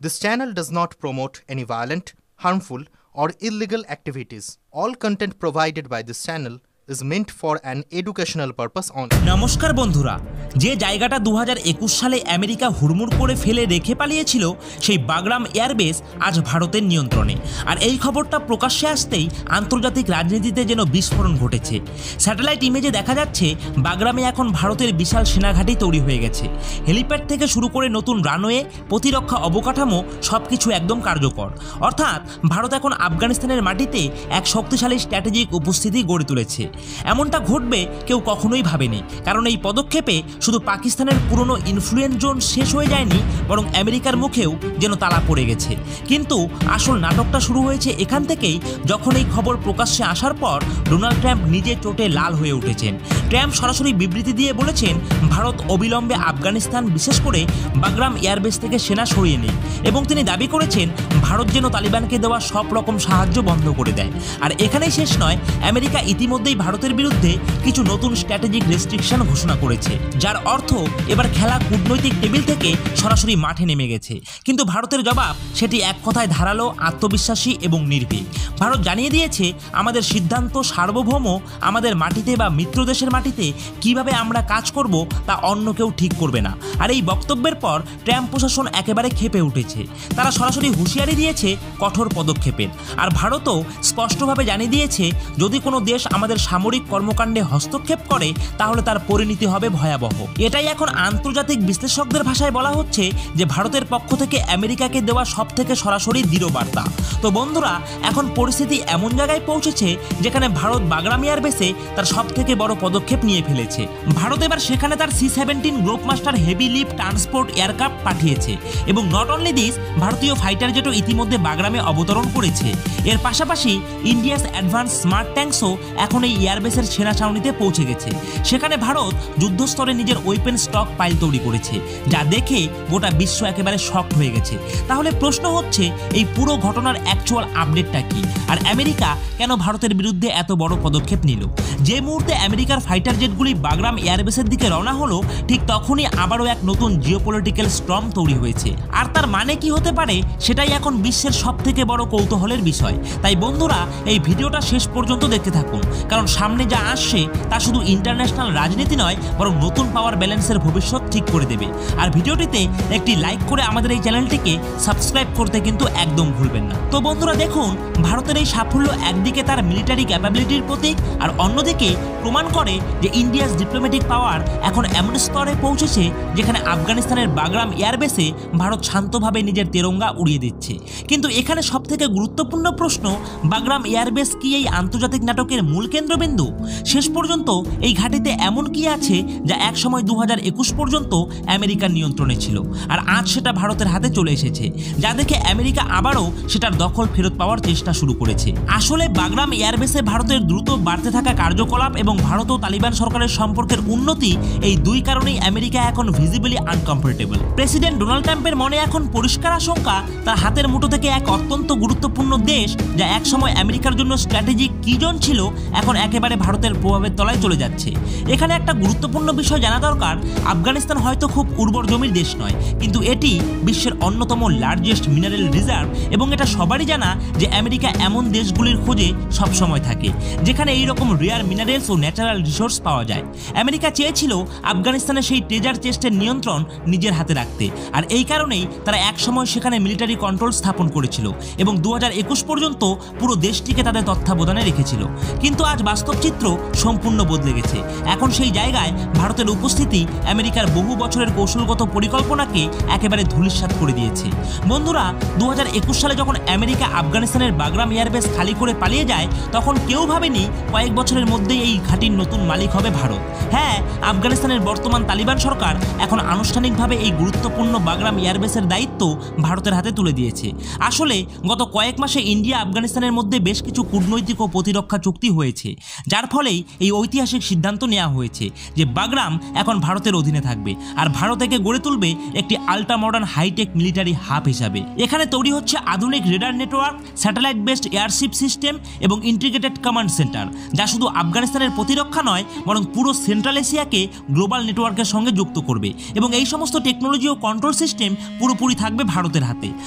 This channel does not promote any violent, harmful, or illegal activities. All content provided by this channel is meant for an educational purpose only. নমস্কার বন্ধুরা, যে জায়গাটা 2021 সালে America হুড়মুড় করে ফেলে রেখে পালিয়েছিল সেই বাগরাম এয়ারবেস আজ ভারতের নিয়ন্ত্রণে। আর এই খবরটা প্রকাশ্যে আসতেই আন্তর্জাতিক রাজনীতিতে যেন বিস্ফোরণ ঘটেছে। স্যাটেলাইট ইমেজে দেখা যাচ্ছে বাগরামে এখন ভারতের বিশাল সেনাঘাঁটি তৈরি হয়ে গেছে। হেলিপ্যাড থেকে শুরু করে নতুন রানওয়ে, প্রতিরক্ষা অবকাঠামো সবকিছু একদম কার্যকর। অর্থাৎ ভারত এখন আফগানিস্তানের মাটিতে এক শক্তিশালী স্ট্র্যাটেজিক উপস্থিতি গড়ে তুলেছে। এমনটা ঘটবে কেউ কখনোই ভাবেনি, কারণ এই পদক্ষেপে শুধু পাকিস্তানের পুরনো ইনফ্লুয়েন্স জোন শেষ হয়ে যায়নি, বরং আমেরিকার মুখেও যেন তালা পড়ে গেছে। কিন্তু আসল নাটকটা শুরু হয়েছে এখান থেকেই, যখন এই খবর প্রকাশ্যে আসার পর ডোনাল্ড ট্রাম্প নিজে চোটে লাল হয়ে উঠেছেন। ট্রাম্প সরাসরি বিবৃতি দিয়ে বলেছেন ভারত অবিলম্বে আফগানিস্তান, বিশেষ করে বাগরাম এয়ারবেস থেকে সেনা সরিয়ে নেয়, এবং তিনি দাবি করেছেন ভারত যেন তালিবানকে দেওয়া সব রকম সাহায্য বন্ধ করে দেয়। আর এখানেই শেষ নয়, আমেরিকা ইতিমধ্যেই ভারতের বিরুদ্ধে কিছু নতুন স্ট্র্যাটেজিক রেস্ট্রিকশন ঘোষণা করেছে, যার অর্থ এবার খেলা কূটনৈতিক টেবিল থেকে সরাসরি মাঠে নেমে গেছে। কিন্তু ভারতের জবাব সেটি এক কথায় ধারালো, আত্মবিশ্বাসী এবং নির্ভীক। ভারত জানিয়ে দিয়েছে আমাদের সিদ্ধান্ত সার্বভৌম, আমাদের মাটিতে বা মিত্র দেশের মাটিতে কিভাবে আমরা কাজ করব তা অন্য কেউ ঠিক করবে না। আর এই বক্তব্যের পর ট্রাম্প প্রশাসন একেবারে ক্ষেপে উঠেছে। তারা সরাসরি হুঁশিয়ারি দিয়েছে কঠোর পদক্ষেপের। আর ভারতও স্পষ্টভাবে জানিয়ে দিয়েছে যদি কোনো দেশ আমাদের সামরিক কর্মকাণ্ডে হস্তক্ষেপ করে তাহলে তার পরিণতি হবে ভয়াবহ। এটাই এখন আন্তর্জাতিক বিশ্লেষকদের ভাষায় বলা হচ্ছে যে ভারতের পক্ষ থেকে আমেরিকাকে দেওয়া সবথেকে সরাসরি দৃঢ় বার্তা। তো বন্ধুরা, এখন পরিস্থিতি এমন জায়গায় পৌঁছেছে যেখানে ভারত বাগরাম এয়ারবেসে তার সবথেকে বড় পদক্ষেপ নিয়ে ফেলেছে। ভারত এবার সেখানে তার C-17 Globemaster heavy lift transport aircraft পাঠিয়েছে, এবং নট অনলি দিস, ভারতীয় ফাইটার জেটও ইতিমধ্যে বাগরামে অবতরণ করেছে। এর পাশাপাশি ইন্ডিয়াস অ্যাডভান্স স্মার্ট ট্যাঙ্কসও এখন এই এয়ারবেসের সেনা ছাউনিতে পৌঁছে গেছে। সেখানে ভারত যুদ্ধস্তরে নিজের ওয়েপেন স্টক পাইল তৈরি করেছে, যা দেখে গোটা বিশ্ব একেবারে শকড হয়ে গেছে। তাহলে প্রশ্ন হচ্ছে এই পুরো ঘটনার অ্যাকচুয়াল আপডেটটা কি, আর আমেরিকা কেন ভারতের বিরুদ্ধে এত বড় পদক্ষেপ নিল? যে মুহূর্তে আমেরিকার ফাইটার জেটগুলি বাগরাম এয়ারবেসের দিকে রওনা হলো, ঠিক তখনই আবারও এক নতুন জিওপলিটিক্যাল স্টর্ম তৈরি হয়েছে। আর তার মানে কি হতে পারে সেটাই এখন বিশ্বের সবথেকে বড় কৌতূহলের বিষয়। তাই বন্ধুরা, এই ভিডিওটা শেষ পর্যন্ত দেখতে থাকুন, কারণ সামনে যা আসছে তা শুধু ইন্টারন্যাশনাল রাজনীতি নয়, বরং নতুন পাওয়ার ব্যালেন্সের ভবিষ্যৎ ঠিক করে দেবে। আর ভিডিওটিতে একটি লাইক করে আমাদের এই চ্যানেলটিকে সাবস্ক্রাইব করতে কিন্তু একদম ভুলবেন না। তো বন্ধুরা দেখুন, ভারতের এই সাফল্য একদিকে তার মিলিটারি ক্যাপাবিলিটির প্রতীক, আর অন্যদিকে প্রমাণ করে যে ইন্ডিয়াস ডিপ্লোম্যাটিক পাওয়ার এখন এমন স্তরে পৌঁছেছে যেখানে আফগানিস্তানের বাগরাম এয়ারবেসে ভারত শান্তভাবে নিজের তেরঙ্গা উড়িয়ে দিচ্ছে। কিন্তু এখানে সবথেকে গুরুত্বপূর্ণ প্রশ্ন, বাগরাম এয়ারবেস কি এই আন্তর্জাতিক নাটকের মূল কেন্দ্রবিন্দু? শেষ পর্যন্ত এই ঘাঁটিতে এমন কি আছে যা একসময় 2021 পর্যন্ত আমেরিকার নিয়ন্ত্রণে ছিল, আর আজ সেটা ভারতের হাতে চলে এসেছে, যা দেখে আমেরিকা আবারও সেটার দখল ফেরত পাওয়ার চেষ্টা শুরু করেছে। আসলে বাগরাম এয়ারবেসে ভারতের দ্রুত বাড়তে থাকা কার্যকলাপ এবং ভারত ও তালিবান সরকারের সম্পর্কের উন্নতি, এই দুই কারণেই আমেরিকা এখন ভিজিবলি আনকমফোর্টেবল। প্রেসিডেন্ট ডোনাল্ড ট্রাম্পের মনে এখন পরিষ্কার আশঙ্কা তার হাতের মুঠো থেকে এক অত্যন্ত গুরুত্বপূর্ণ দেশ, যা একসময় আমেরিকার জন্য স্ট্র্যাটেজিক কি জোন ছিল, এখন একেবারে ভারতের প্রভাবের তলায় চলে যাচ্ছে। এখানে একটা গুরুত্বপূর্ণ বিষয় জানা দরকার, আফগানিস্তান হয়তো খুব উর্বর জমির দেশ নয়, কিন্তু এটি বিশ্বের অন্যতম লার্জেস্ট মিনারেল রিজার্ভ, এবং এটা সবারই জানা যে আমেরিকা এমন দেশগুলির খোঁজে সবসময় থাকে যেখানে এইরকম রেয়ার মিনারেলস ও ন্যাচারাল রিসোর্স পাওয়া যায়। আমেরিকা চেয়েছিল আফগানিস্তানের সেই ট্রেজার চেস্টের নিয়ন্ত্রণ নিজের হাতে রাখতে, আর এই কারণেই তারা একসময় সেখানে মিলিটারি কন্ট্রোল স্থাপন করেছিল এবং 2021 পর্যন্ত পুরো দেশটিকে তাদের তত্ত্বাবধানে রেখেছিল। কিন্তু আজ বাস্তব চিত্র সম্পূর্ণ বদলে গেছে। এখন সেই জায়গায় ভারতের উপস্থিতি আমেরিকার বহু বছরের কৌশলগত পরিকল্পনাকে একেবারে ধূলিসাৎ করে দিয়েছে। বন্ধুরা, 2021 সালে যখন আমেরিকা আফগানিস্তানের বাগরাম এয়ারবেস খালি করে পালিয়ে যায়, তখন কেউ ভাবেনি কয়েক বছরের মধ্যেই এই ঘাঁটির নতুন মালিক হবে ভারত। হ্যাঁ, আফগানিস্তানের বর্তমান তালিবান সরকার এখন আনুষ্ঠানিকভাবে এই গুরুত্বপূর্ণ বাগরাম এয়ারবেসের দায়িত্ব ভারতের হাতে তুলে দিয়েছে। আসলে গত কয়েক মাসে ইন্ডিয়া আফগানিস্তানের মধ্যে বেশ কিছু কূটনৈতিক ও প্রতিরক্ষা চুক্তি হয়েছে, যার ফলেই এই ঐতিহাসিক সিদ্ধান্ত নেওয়া হয়েছে যে বাগরাম এখন ভারতের অধীনে থাকবে আর ভারত একে গড়ে তুলবে একটি ultra modern hitech military hub হিসাবে। এখানে তৈরি হচ্ছে আধুনিক radar network, satellite based airship system এবং ইন্টিগ্রেটেড কমান্ড সেন্টার, যা শুধু আফগানিস্তানের প্রতিরক্ষা নয় বরং পুরো সেন্ট্রাল এশিয়াকে গ্লোবাল নেটওয়ার্কের সঙ্গে যুক্ত করবে। এবং এই সমস্ত টেকনোলজি ও কন্ট্রোল সিস্টেম পুরোপুরি থাকবে ভারতের হাতে।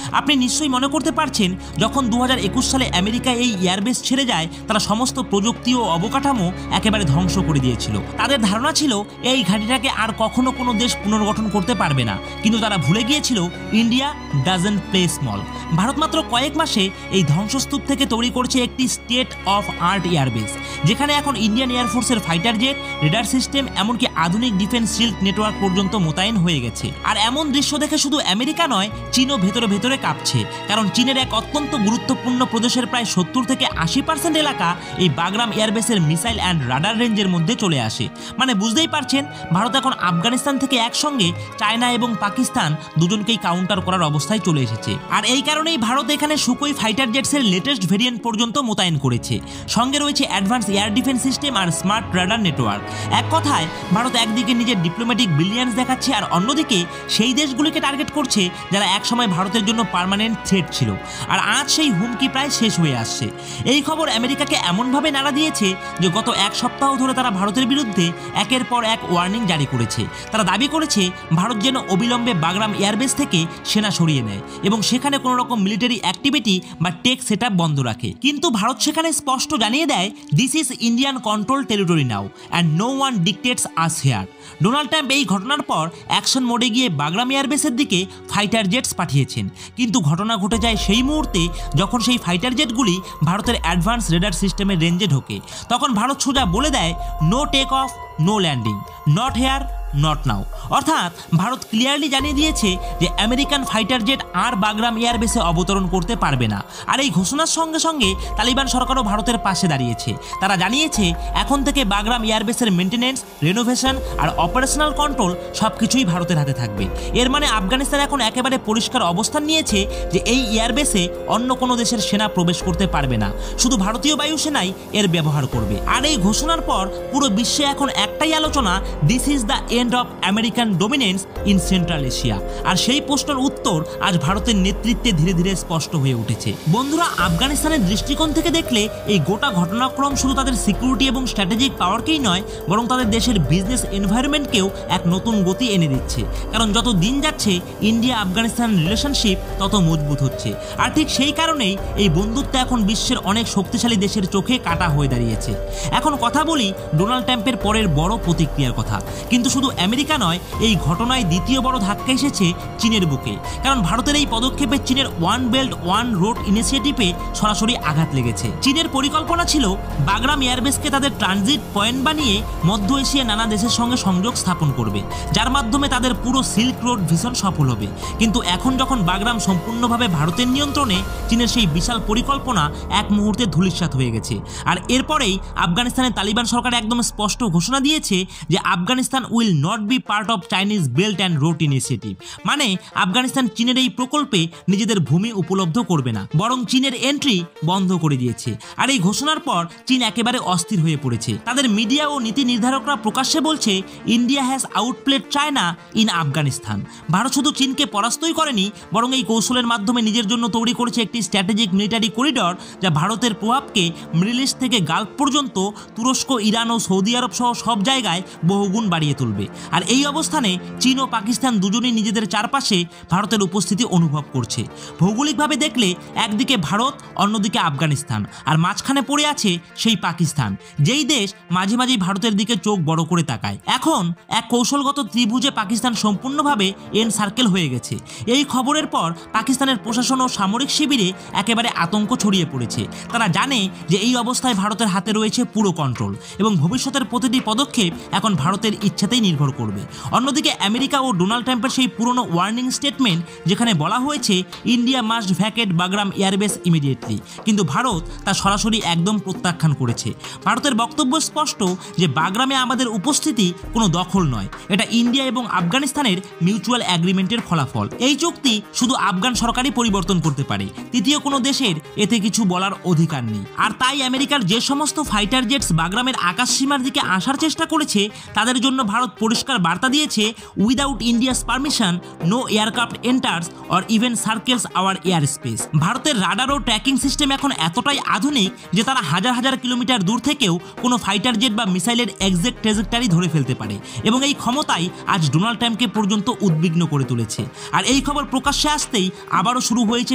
আপনি নিশ্চয়ই মনে করতে পারছেন, যখন 2021 সালে আমেরিকা এই এয়ারবেস ছেড়ে যায়, তারা সমস্ত প্রযুক্তি ও অবকাঠামো একেবারে ধ্বংস করে দিয়েছিল। তাদের ধারণা ছিল এই ঘাঁটিটাকে আর কখনো কোনো দেশ পুনর্গঠন করতে পারবে না, কিন্তু তারা ভুলে গিয়েছিল India doesn't play small. Bharat মাত্র কয়েক মাসে এই ধ্বংসস্তূপ থেকে তৈরি করছে একটি স্টেট অফ আর্ট এয়ারবেস, যেখানে এখন ইন্ডিয়ান এয়ারফোর্সের ফাইটার জেট, রেডার সিস্টেম, এমনকি আধুনিক ডিফেন্স শিল্ড নেটওয়ার্ক পর্যন্ত মোতায়েন হয়ে গেছে। আর এমন দৃশ্য দেখে শুধু আমেরিকা নয়, চীনও ভেতরে ভেতরে কাঁপছে, কারণ চীনের এক অত্যন্ত গুরুত্বপূর্ণ প্রদেশের প্রায় 70 থেকে 80% এলাকা এই বাগরাম এয়ারবেসের মিসাইল অ্যান্ড রাডার রেঞ্জের মধ্যে চলে আসে। মানে বুঝতেই পারছেন, ভারত এখন আফগানিস্তান থেকে একসঙ্গে চায়না এবং পাকিস্তান দুজনকেই কাউন্টার করার অবস্থায় চলে এসেছে। আর এই কারণেই ভারত এখানে সুখোই ফাইটার জেটসের লেটেস্ট ভেরিয়েন্ট পর্যন্ত মোতায়েন করেছে। সঙ্গে রয়েছে অ্যাডভান্স এয়ার ডিফেন্স সিস্টেম আর স্মার্ট রাডার নেটওয়ার্ক। এক কথায় ভারত একদিকে নিজের ডিপ্লোম্যাটিক ব্রিলিয়ান্স দেখাচ্ছে, আর অন্যদিকে সেই দেশগুলিকে টার্গেট করছে যারা একসময় ভারতের জন্য পার্মানেন্ট থ্রেট ছিল। আর আজ সেই হুমকি প্রায় শেষ হয়ে আসছে। এই খবর আমেরিকাকে এমনভাবে নাড়া দিয়েছে যে গত এক সপ্তাহ ধরে তারা ভারতের বিরুদ্ধে একের পর এক ওয়ার্নিং জারি করেছে। তারা দাবি করেছে ভারত যেন অবিলম্বে বাগরাম এয়ারবেস থেকে সেনা সরিয়ে নেয় এবং সেখানে কোনো রকম মিলিটারি অ্যাক্টিভিটি বা টেক সেট বন্ধ রাখে। কিন্তু ভারত সেখানে স্পষ্ট জানিয়ে দেয়, this is Indian control territory now and no one dictates us here. Donald Trump এই ঘটনার পর অ্যাকশন মোডে গিয়ে বাগরাম এয়ারবেসের দিকে ফাইটার জেটস পাঠিয়েছেন। কিন্তু ঘটনা ঘটে যায় সেই মুহূর্তে যখন সেই ফাইটার জেটগুলি ভারতের অ্যাডভান্স রেডার সিস্টেমের রেঞ্জে ঢোকে। তখন ভারত সোজা বলে দেয়, no take off, no landing, not here, not now. অর্থাৎ ভারত ক্লিয়ারলি জানিয়ে দিয়েছে যে আমেরিকান ফাইটার জেট আর বাগরাম এয়ারবেসে অবতরণ করতে পারবে না। আর এই ঘোষণার সঙ্গে সঙ্গে তালিবান সরকারও ভারতের পাশে দাঁড়িয়েছে। তারা জানিয়েছে এখন থেকে বাগরাম এয়ারবেসের মেনটেনেন্স, রেনোভেশন আর অপারেশনাল কন্ট্রোল সবকিছুই ভারতের হাতে থাকবে। এর মানে আফগানিস্তান এখন একেবারে পরিষ্কার অবস্থান নিয়েছে যে এই এয়ারবেসে অন্য কোনো দেশের সেনা প্রবেশ করতে পারবে না, শুধু ভারতীয় বায়ুসেনাই এর ব্যবহার করবে। আর এই ঘোষণার পর পুরো বিশ্বে এখন একটাই আলোচনা, this is the end of American dominance in Central Asia. আর সেই প্রশ্নের উত্তর আজ ভারতের নেতৃত্বে ধীরে ধীরে স্পষ্ট হয়ে উঠেছে। বন্ধুরা, আফগানিস্তানের দৃষ্টিকোণ থেকে দেখলে এই গোটা ঘটনাক্রম শুধু তাদের সিকিউরিটি এবং স্ট্র্যাটেজিক পাওয়ারকেই নয়, বরং তাদের দেশের বিজনেস এনভায়রনমেন্টকেও এক নতুন গতি এনে দিচ্ছে। কারণ যত দিন যাচ্ছে ইন্ডিয়া আফগানিস্তান রিলেশনশিপ তত মজবুত হচ্ছে। আর ঠিক সেই কারণেই এই বন্ধুত্ব এখন বিশ্বের অনেক শক্তিশালী দেশের চোখে কাটা হয়ে দাঁড়িয়েছে। এখন কথা বলি ডোনাল্ড ট্রাম্পের পরের বড় প্রতিক্রিয়ার কথা। কিন্তু শুধু আমেরিকা নয়, এই ঘটনায় দ্বিতীয় বড় ধাক্কা এসেছে চীনের বুকে। কারণ ভারতের এই পদক্ষেপে চীনের ওয়ান বেল্ট ওয়ান রোড ইনিশিয়েটিভে সরাসরি আঘাত লেগেছে। চীনের পরিকল্পনা ছিল বাগরাম এয়ারবেসকে তাদের ট্রানজিট পয়েন্ট বানিয়ে মধ্য এশিয়ার নানা দেশের সঙ্গে সংযোগ স্থাপন করবে, যার মাধ্যমে তাদের পুরো সিল্ক রোড ভিশন সফল হবে। কিন্তু এখন যখন বাগরাম সম্পূর্ণভাবে ভারতের নিয়ন্ত্রণে, চীনের সেই বিশাল পরিকল্পনা এক মুহূর্তে ধূলিসাৎ হয়ে গেছে। আর এরপরেই আফগানিস্তানের তালিবান সরকার একদম স্পষ্ট ঘোষণা দিয়েছে যে Afghanistan will not be part of Chinese belt and road initiative. মানে আফগানিস্তান চীনের এই প্রকল্পে নিজেদের ভূমি উপলব্ধ করবে না, বরং চীনের এন্ট্রি বন্ধ করে দিয়েছে। আর এই ঘোষণার পর চীন একেবারে অস্থির হয়ে পড়েছে। তাদের মিডিয়া ও নীতি নির্ধারকরা প্রকাশ্যে বলছে, India has outplayed China in Afghanistan. Bharat শুধু চীনকে পরাস্তই করেনি, বরং এই কৌশলের মাধ্যমে নিজের জন্য তৈরি করেছে একটি স্ট্র্যাটেজিক মিলিটারি করিডর, যা ভারতের প্রভাবকে মিডল ইস্ট থেকে গালফ পর্যন্ত, তুরস্ক, ইরান ও সৌদি আরব সহ সব জায়গায় বহুগুণ বাড়িয়ে তুলবে। আর এই অবস্থানে চীন ও পাকিস্তান দুজনেই নিজেদের চারপাশে ভারতের উপস্থিতি অনুভব করছে। ভৌগোলিকভাবে দেখলে একদিকে ভারত, অন্যদিকে আফগানিস্তান, আর মাঝখানে পড়ে আছে সেই পাকিস্তান, যেই দেশ মাঝে মাঝেই ভারতের দিকে চোখ বড় করে তাকায়। এখন এক কৌশলগত ত্রিভুজে পাকিস্তান সম্পূর্ণভাবে এন সার্কেল হয়ে গেছে। এই খবরের পর পাকিস্তানের প্রশাসন ও সামরিক শিবিরে একেবারে আতঙ্ক ছড়িয়ে পড়েছে। তারা জানে যে এই অবস্থায় ভারতের হাতে রয়েছে পুরো কন্ট্রোল এবং ভবিষ্যতের প্রতিটি পদক্ষেপ এখন ভারতের ইচ্ছাতেই নির্ভর নির্ভর করবে। অন্যদিকে আমেরিকা ও ডোনাল্ড ট্রাম্পের সেই পুরনো ওয়ার্নিং স্টেটমেন্ট যেখানে বলা হয়েছে India must ভ্যাকেট Bagram airbase immediately, কিন্তু ভারত তা সরাসরি একদম প্রত্যাখ্যান করেছে। ভারতের বক্তব্য স্পষ্ট যে বাগরামে আমাদের উপস্থিতি কোনো দখল নয়, এটা ইন্ডিয়া এবং আফগানিস্তানের মিউচুয়াল অ্যাগ্রিমেন্টের ফলাফল। এই চুক্তি শুধু আফগান সরকারই পরিবর্তন করতে পারে, তৃতীয় কোনো দেশের এতে কিছু বলার অধিকার নেই। আর তাই আমেরিকার যে সমস্ত ফাইটার জেটস বাগরামের আকাশ সীমার দিকে আসার চেষ্টা করেছে তাদের জন্য ভারত পরিষ্কার বার্তা দিয়েছে, without India's permission no aircraft enters or even circles our air space. ভারতের রাডার ও ট্র্যাকিং সিস্টেম এখন এতটাই আধুনিক যে তারা হাজার হাজার কিলোমিটার দূর থেকেও কোনো ফাইটার জেট বা মিসাইলের এক্সাক্ট ট্র্যাজেক্টরি ধরে ফেলতে পারে, এবং এই ক্ষমতাই আজ ডোনাল্ড ট্রাম্পকে পর্যন্ত উদ্বিগ্ন করে তুলেছে। আর এই খবর প্রকাশ্যে আসতেই আবারও শুরু হয়েছে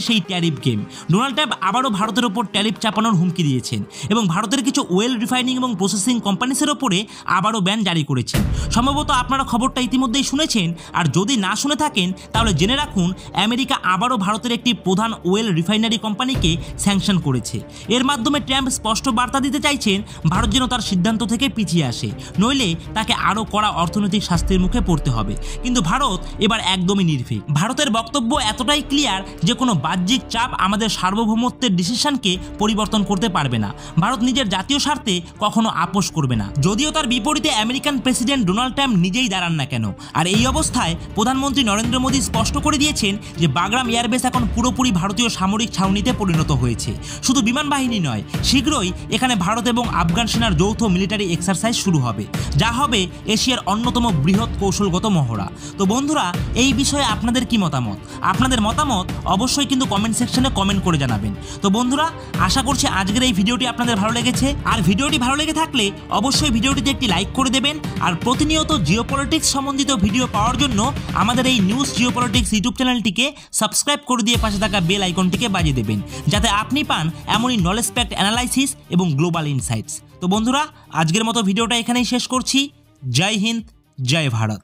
সেই ট্যারিফ গেম। ডোনাল্ড ট্রাম্প আবারও ভারতের ওপর ট্যারিফ চাপানোর হুমকি দিয়েছেন এবং ভারতের কিছু ওয়েল রিফাইনিং এবং প্রসেসিং কোম্পানিসের ওপরে আবারও ব্যান জারি করেছেন। সম্ভবত আপনারা খবরটা ইতিমধ্যেই শুনেছেন, আর যদি না শুনে থাকেন তাহলে জেনে রাখুন আমেরিকা আবারও ভারতের একটি প্রধান ওয়েল রিফাইনারি কোম্পানিকে স্যাংশন করেছে। এর মাধ্যমে ট্রাম্প স্পষ্ট বার্তা দিতে চাইছেন ভারত যেন তার সিদ্ধান্ত থেকে পিছিয়ে আসে, নইলে তাকে আরও কড়া অর্থনৈতিক শাস্তির মুখে পড়তে হবে। কিন্তু ভারত এবার একদমই নির্ভীক। ভারতের বক্তব্য এতটাই ক্লিয়ার যে কোনো বাহ্যিক চাপ আমাদের সার্বভৌমত্বের ডিসিশনকে পরিবর্তন করতে পারবে না। ভারত নিজের জাতীয় স্বার্থে কখনো আপোষ করবে না, যদিও তার বিপরীতে আমেরিকান প্রেসিডেন্ট ডোনাল্ড ট্রাম্প নিজেই দাঁড়ান না কেন। আর এই অবস্থায় প্রধানমন্ত্রী নরেন্দ্র মোদী স্পষ্ট করে দিয়েছেন যে বাগরাম এয়ারবেস এখন পুরোপুরি ভারতীয় সামরিক ছাউনিতে পরিণত হয়েছে। শুধু বিমান বাহিনী নয়, শীঘ্রই এখানে ভারত এবং আফগান সেনার যৌথ মিলিটারি এক্সারসাইজ শুরু হবে, যা হবে এশিয়ার অন্যতম বৃহৎ কৌশলগত মহড়া। তো বন্ধুরা, এই বিষয়ে আপনাদের কি মতামত? আপনাদের মতামত অবশ্যই কিন্তু কমেন্ট সেকশনে কমেন্ট করে জানাবেন। তো বন্ধুরা, আশা করছি আজকের এই ভিডিওটি আপনাদের ভালো লেগেছে। আর ভিডিওটি ভালো লেগে থাকলে অবশ্যই ভিডিওটিতে একটি লাইক করে দেবেন। আর প্রতিনিয়ত জিওপলিটিক্স সম্বন্ধিত ভিডিও পাওয়ার জন্য আমাদের এই নিউজ জিওপলিটিক্স ইউটিউব চ্যানেলটিকে সাবস্ক্রাইব করে দিয়ে পাশে থাকা বেল আইকনটিকে বাজিয়ে দেবেন, যাতে আপনি পান এমনই নলেজ প্যাকড অ্যানালাইসিস এবং গ্লোবাল ইনসাইটস। তো বন্ধুরা, আজকের মতো ভিডিওটা এখানেই শেষ করছি। জয় হিন্দ, জয় ভারত।